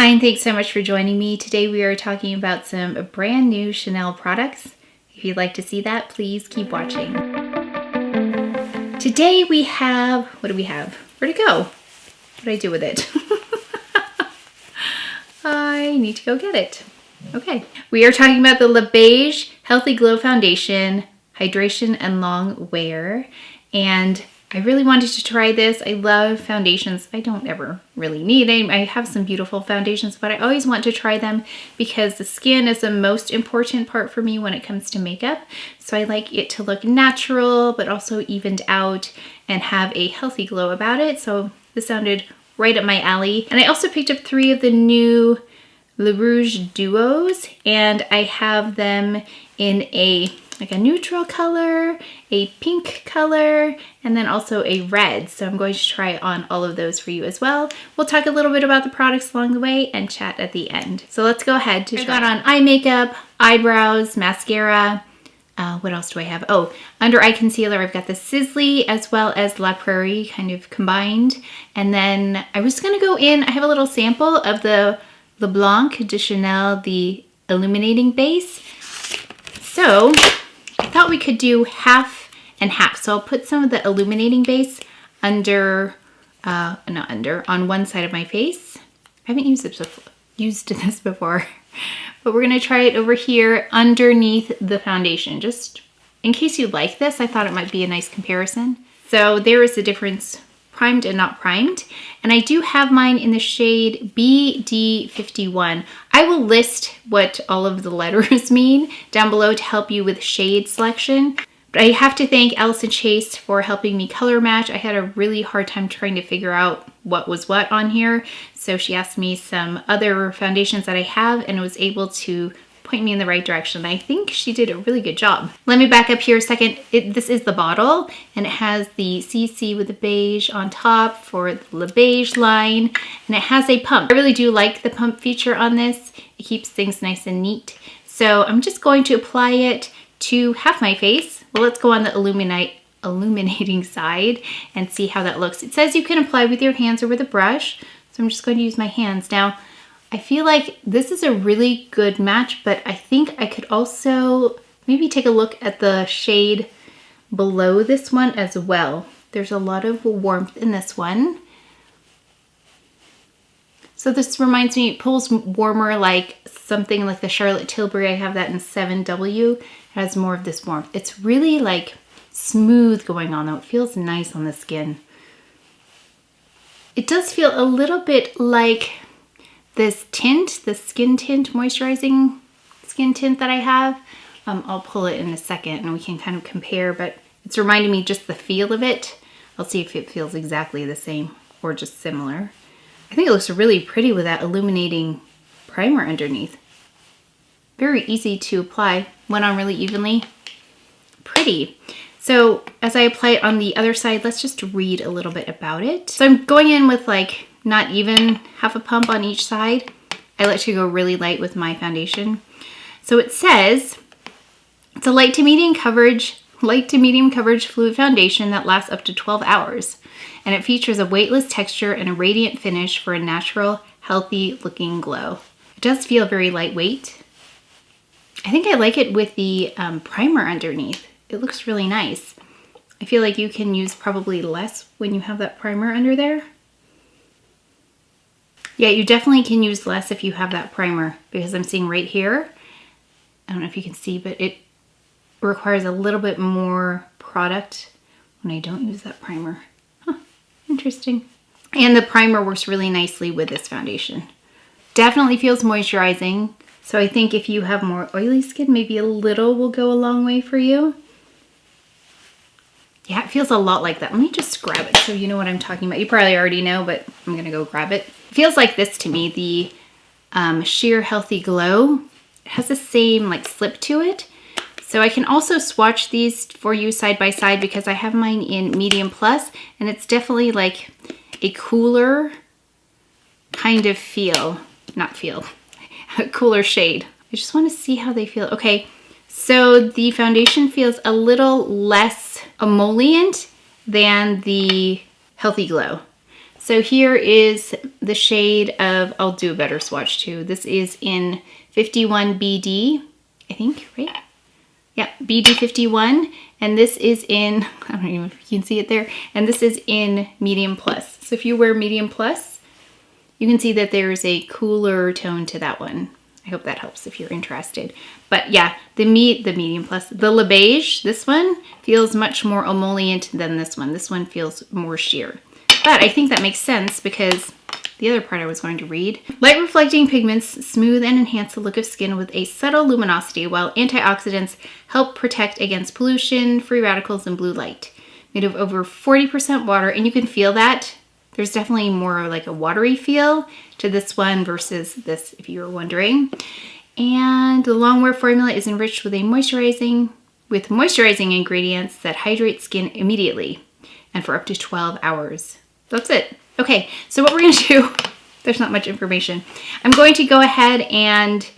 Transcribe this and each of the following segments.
Hi, and thanks so much for joining me. Today we are talking about some brand new Chanel products. If you'd like to see that, please keep watching. Today we have, what do we have? Where'd it go? What did I do with it? I need to go get it. Okay. We are talking about the Beige Healthy Glow Foundation, Hydration and Long Wear. And I really wanted to try this. I love foundations. I don't ever really need any. I have some beautiful foundations, but I always want to try them because the skin is the most important part for me when it comes to makeup. So I like it to look natural, but also evened out and have a healthy glow about it. So this sounded right up my alley. And I also picked up 3 of the new Rouge duos, and I have them in a neutral color, a pink color, and then also a red. So I'm going to try on all of those for you as well. We'll talk a little bit about the products along the way and chat at the end. So let's go ahead to try. I got on eye makeup, eyebrows, mascara. What else do I have? Oh, under eye concealer, I've got the Sisley as well as La Prairie kind of combined. And then I was gonna go in, I have a little sample of the Le Blanc de Chanel, the illuminating base. So I thought we could do half and half. So I'll put some of the illuminating base on one side of my face. I haven't used this before, but we're gonna try it over here underneath the foundation. Just in case you like this, I thought it might be a nice comparison. So there is the difference, primed and not primed. And I do have mine in the shade BD51. I will list what all of the letters mean down below to help you with shade selection. But I have to thank Allison Chase for helping me color match. I had a really hard time trying to figure out what was what on here. So she asked me some other foundations that I have and was able to point me in the right direction. I think she did a really good job. Let me back up here a second. This is the bottle, and it has the CC with the beige on top for the Beige line, and it has a pump. I really do like the pump feature on this. It keeps things nice and neat. So I'm just going to apply it to half my face. Well, let's go on the illuminating side and see how that looks. It says you can apply with your hands or with a brush, so I'm just going to use my hands. Now, I feel like this is a really good match, but I think I could also maybe take a look at the shade below this one as well. There's a lot of warmth in this one. So this reminds me, it pulls warmer like something like the Charlotte Tilbury. I have that in 7W. It has more of this warmth. It's really like smooth going on though. It feels nice on the skin. It does feel a little bit like this tint, the skin tint, moisturizing skin tint that I have. I'll pull it in a second and we can kind of compare, but it's reminding me just the feel of it. I'll see if it feels exactly the same or just similar. I think it looks really pretty with that illuminating primer underneath. Very easy to apply, went on really evenly. Pretty. So as I apply it on the other side, let's just read a little bit about it. So I'm going in with like not even half a pump on each side. I like to go really light with my foundation. So it says, it's a light to medium coverage fluid foundation that lasts up to 12 hours. And it features a weightless texture and a radiant finish for a natural, healthy looking glow. It does feel very lightweight. I think I like it with the primer underneath. It looks really nice. I feel like you can use probably less when you have that primer under there. Yeah, you definitely can use less if you have that primer, because I'm seeing right here, I don't know if you can see, but it requires a little bit more product when I don't use that primer. Huh, interesting. And the primer works really nicely with this foundation. Definitely feels moisturizing. So I think if you have more oily skin, maybe a little will go a long way for you. Yeah, it feels a lot like that. Let me just grab it so you know what I'm talking about. You probably already know, but I'm gonna go grab it. It feels like this to me, the Sheer Healthy Glow. It has the same like slip to it. So I can also swatch these for you side by side because I have mine in medium plus, and it's definitely like a cooler kind of a cooler shade. I just want to see how they feel. Okay, so the foundation feels a little less emollient than the Healthy Glow. So here is the shade of, I'll do a better swatch too. This is in 51 BD, I think, right? Yeah, BD 51. And this is in, I don't even know if you can see it there. And this is in medium plus. So if you wear medium plus, you can see that there's a cooler tone to that one. I hope that helps if you're interested. But yeah, the medium plus, the Beige, this one feels much more emollient than this one. This one feels more sheer. But I think that makes sense because the other part I was going to read. Light reflecting pigments smooth and enhance the look of skin with a subtle luminosity, while antioxidants help protect against pollution, free radicals, and blue light. Made of over 40% water, and you can feel that. There's definitely more like a watery feel to this one versus this, if you were wondering. And the longwear formula is enriched with moisturizing ingredients that hydrate skin immediately and for up to 12 hours. That's it. Okay, so what we're gonna do, there's not much information. I'm going to go ahead and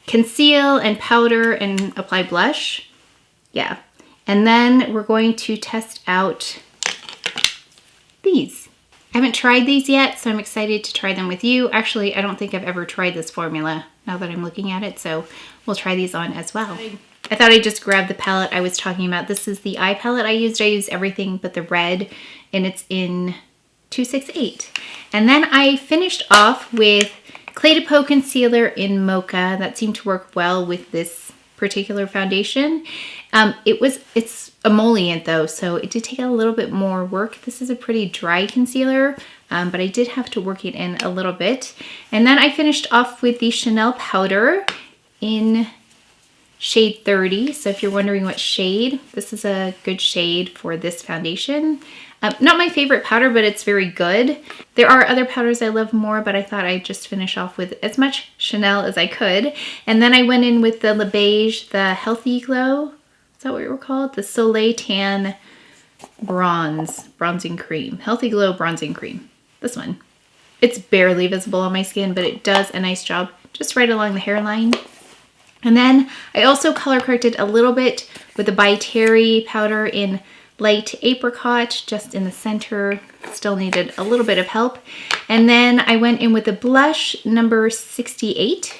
conceal and powder and apply blush. Yeah, and then we're going to test out these. I haven't tried these yet, so I'm excited to try them with you. Actually, I don't think I've ever tried this formula now that I'm looking at it, so we'll try these on as well. I thought I'd just grab the palette I was talking about. This is the eye palette I used. I used everything but the red, and it's in 268. And then I finished off with Clé de Peau Concealer in Mocha. That seemed to work well with this particular foundation. It's emollient though, so it did take a little bit more work. This is a pretty dry concealer, but I did have to work it in a little bit. And then I finished off with the Chanel powder in shade 30. So if you're wondering what shade, this is a good shade for this foundation. Not my favorite powder, but it's very good. There are other powders I love more, but I thought I'd just finish off with as much Chanel as I could. And then I went in with the Beige, the Healthy Glow. Is that what it were called? The Soleil Tan Bronzing Cream. Healthy Glow Bronzing Cream. This one. It's barely visible on my skin, but it does a nice job just right along the hairline. And then I also color corrected a little bit with the By Terry powder in Light Apricot, just in the center. Still needed a little bit of help. And then I went in with the blush number 68,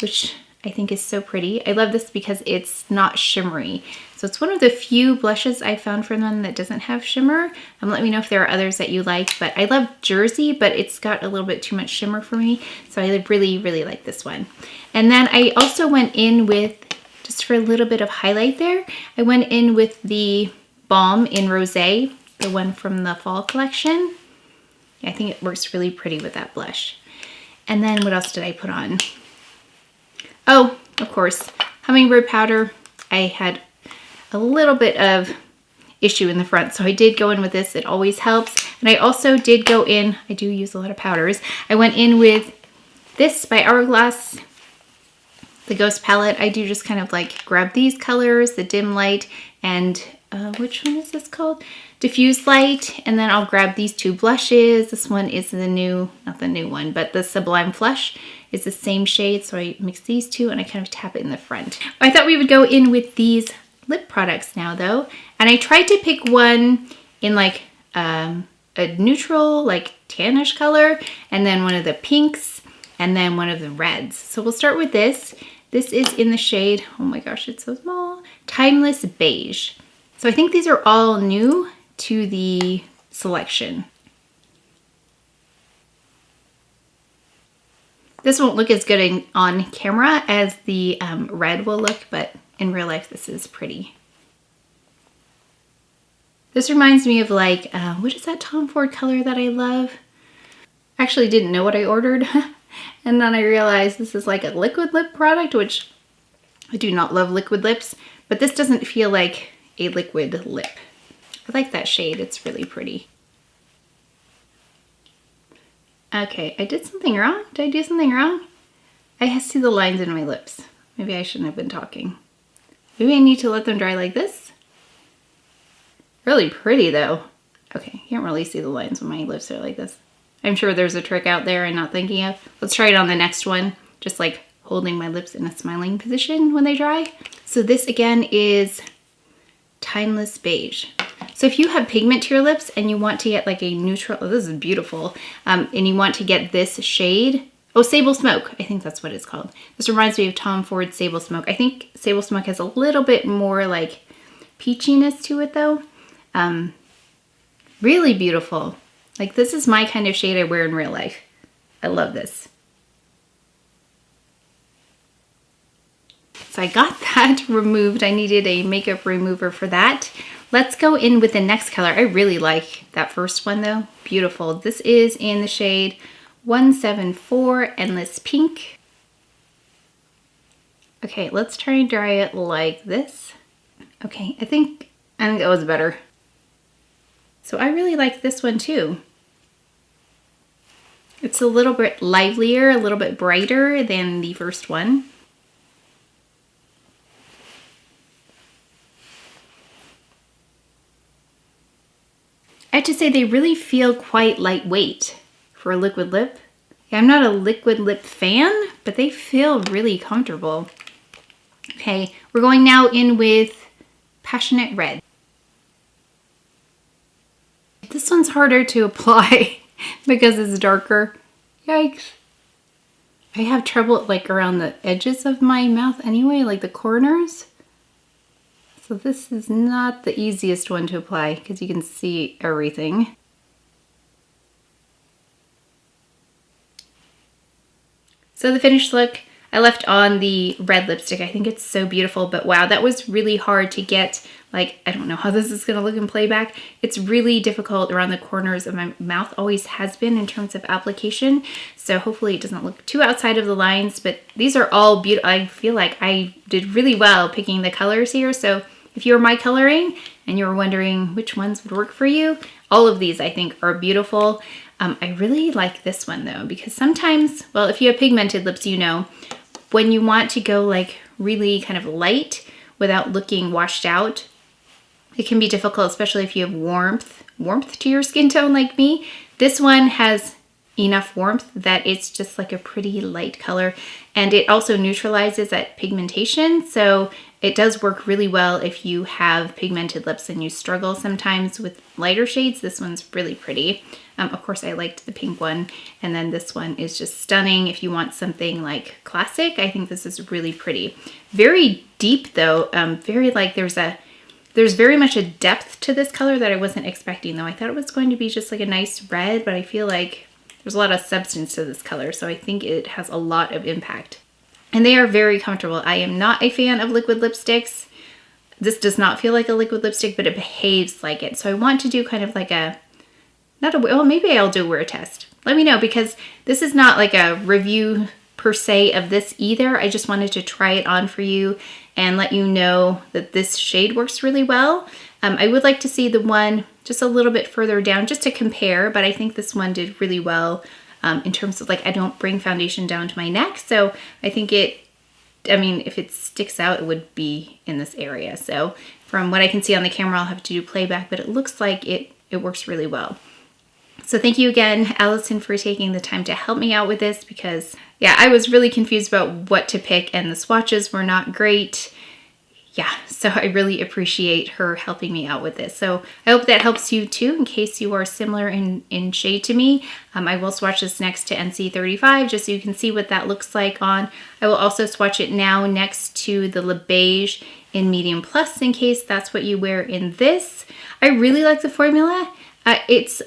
which I think is so pretty. I love this because it's not shimmery. So it's one of the few blushes I found from them that doesn't have shimmer. Let me know if there are others that you like, but I love Jersey, but it's got a little bit too much shimmer for me. So I really, really like this one. And then I also went in with, just for a little bit of highlight there, I went in with the Balm in Rosé, the one from the fall collection. Yeah, I think it works really pretty with that blush. And then what else did I put on? Oh, of course, Hummingbird powder. I had a little bit of issue in the front, so I did go in with this. It always helps. And I also did go in, I do use a lot of powders. I went in with this by Hourglass, the Ghost palette. I do just kind of like grab these colors, the dim light, and which one is this called? Diffuse light. And then I'll grab these two blushes. This one is the new, not the new one, but the Sublime Flush is the same shade. So I mix these two and I kind of tap it in the front. I thought we would go in with these lip products now though. And I tried to pick one in like a neutral, like tannish color, and then one of the pinks, and then one of the reds. So we'll start with this. This is in the shade, oh my gosh, it's so small, Timeless Beige. So I think these are all new to the selection. This won't look as good on camera as the red will look, but in real life this is pretty. This reminds me of like, what is that Tom Ford color that I love? I actually didn't know what I ordered. And then I realized this is like a liquid lip product, which I do not love liquid lips, but this doesn't feel like a liquid lip. I like that shade, it's really pretty. Okay, I did something wrong. Did I do something wrong? I see the lines in my lips. Maybe I shouldn't have been talking. Maybe I need to let them dry like this. Really pretty though. Okay, you can't really see the lines when my lips are like this. I'm sure there's a trick out there I'm not thinking of. Let's try it on the next one. Just like holding my lips in a smiling position when they dry. So this again is Timeless Beige. So if you have pigment to your lips and you want to get like a neutral, oh, this is beautiful, and you want to get this shade, oh, Sable Smoke, I think that's what it's called. This reminds me of Tom Ford's Sable Smoke. I think Sable Smoke has a little bit more like peachiness to it though. Really beautiful. Like this is my kind of shade I wear in real life. I love this. So I got that removed. I needed a makeup remover for that. Let's go in with the next color. I really like that first one though. Beautiful. This is in the shade 174 Endless Pink. Okay, let's try and dry it like this. Okay, I think that was better. So I really like this one too. It's a little bit livelier, a little bit brighter than the first one. I have to say they really feel quite lightweight for a liquid lip. Yeah, I'm not a liquid lip fan, but they feel really comfortable. Okay, we're going now in with Passionate Red. This one's harder to apply because it's darker. Yikes. I have trouble like around the edges of my mouth anyway, like the corners. So this is not the easiest one to apply because you can see everything. So the finished look, I left on the red lipstick. I think it's so beautiful, but wow, that was really hard to get. Like, I don't know how this is gonna look in playback. It's really difficult around the corners of my mouth, always has been in terms of application. So hopefully it doesn't look too outside of the lines, but these are all beautiful. I feel like I did really well picking the colors here. So if you were my coloring and you were wondering which ones would work for you, all of these I think are beautiful. I really like this one though, because sometimes, well, if you have pigmented lips, you know, when you want to go like really kind of light without looking washed out, it can be difficult, especially if you have warmth to your skin tone like me. This one has enough warmth that it's just like a pretty light color, and it also neutralizes that pigmentation. So it does work really well if you have pigmented lips and you struggle sometimes with lighter shades. This one's really pretty. Of course, I liked the pink one, and then this one is just stunning. If you want something like classic, I think this is really pretty. Very deep though, very like there's very much a depth to this color that I wasn't expecting though. I thought it was going to be just like a nice red, but I feel like there's a lot of substance to this color, so I think it has a lot of impact. And they are very comfortable. I am not a fan of liquid lipsticks. This does not feel like a liquid lipstick, but it behaves like it. So I want to do kind of like a, well, maybe I'll do a wear test. Let me know, because this is not like a review per se of this either. I just wanted to try it on for you and let you know that this shade works really well. I would like to see the one just a little bit further down just to compare, but I think this one did really well in terms of like, I don't bring foundation down to my neck. So I think if it sticks out, it would be in this area. So from what I can see on the camera, I'll have to do playback, but it looks like it works really well. So thank you again, Allison, for taking the time to help me out with this, because yeah, I was really confused about what to pick and the swatches were not great. Yeah, so I really appreciate her helping me out with this. So I hope that helps you too, in case you are similar in shade to me. I will swatch this next to NC35 just so you can see what that looks like on. I will also swatch it now next to the Beige in Medium Plus in case that's what you wear in this. I really like the formula. It's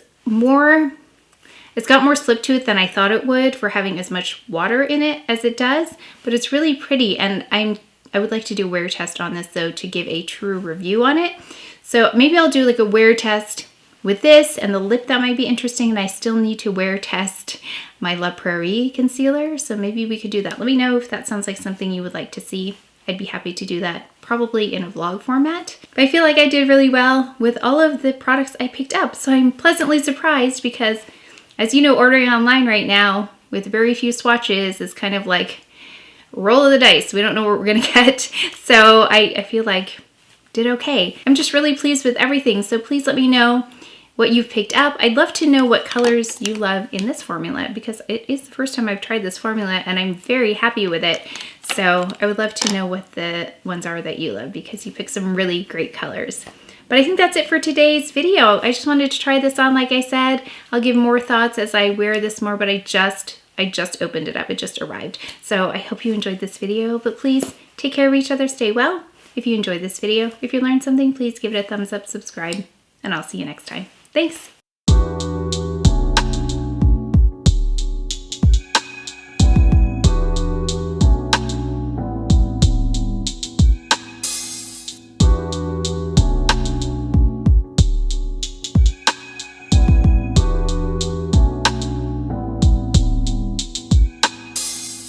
got more slip to it than I thought it would for having as much water in it as it does, but it's really pretty, and I would like to do a wear test on this though to give a true review on it. So maybe I'll do like a wear test with this and the lip. That might be interesting, and I still need to wear test my La Prairie concealer, so maybe we could do that. Let me know if that sounds like something you would like to see. I'd be happy to do that, probably in a vlog format. But I feel like I did really well with all of the products I picked up, so I'm pleasantly surprised because, as you know, ordering online right now with very few swatches is kind of like roll of the dice. We don't know what we're gonna get. So I feel like did okay. I'm just really pleased with everything. So please let me know what you've picked up. I'd love to know what colors you love in this formula, because it is the first time I've tried this formula and I'm very happy with it. So I would love to know what the ones are that you love, because you picked some really great colors. But I think that's it for today's video. I just wanted to try this on, like I said. I'll give more thoughts as I wear this more, but I just opened it up. It just arrived. So I hope you enjoyed this video, but please take care of each other. Stay well. If you enjoyed this video, if you learned something, please give it a thumbs up, subscribe, and I'll see you next time. Thanks.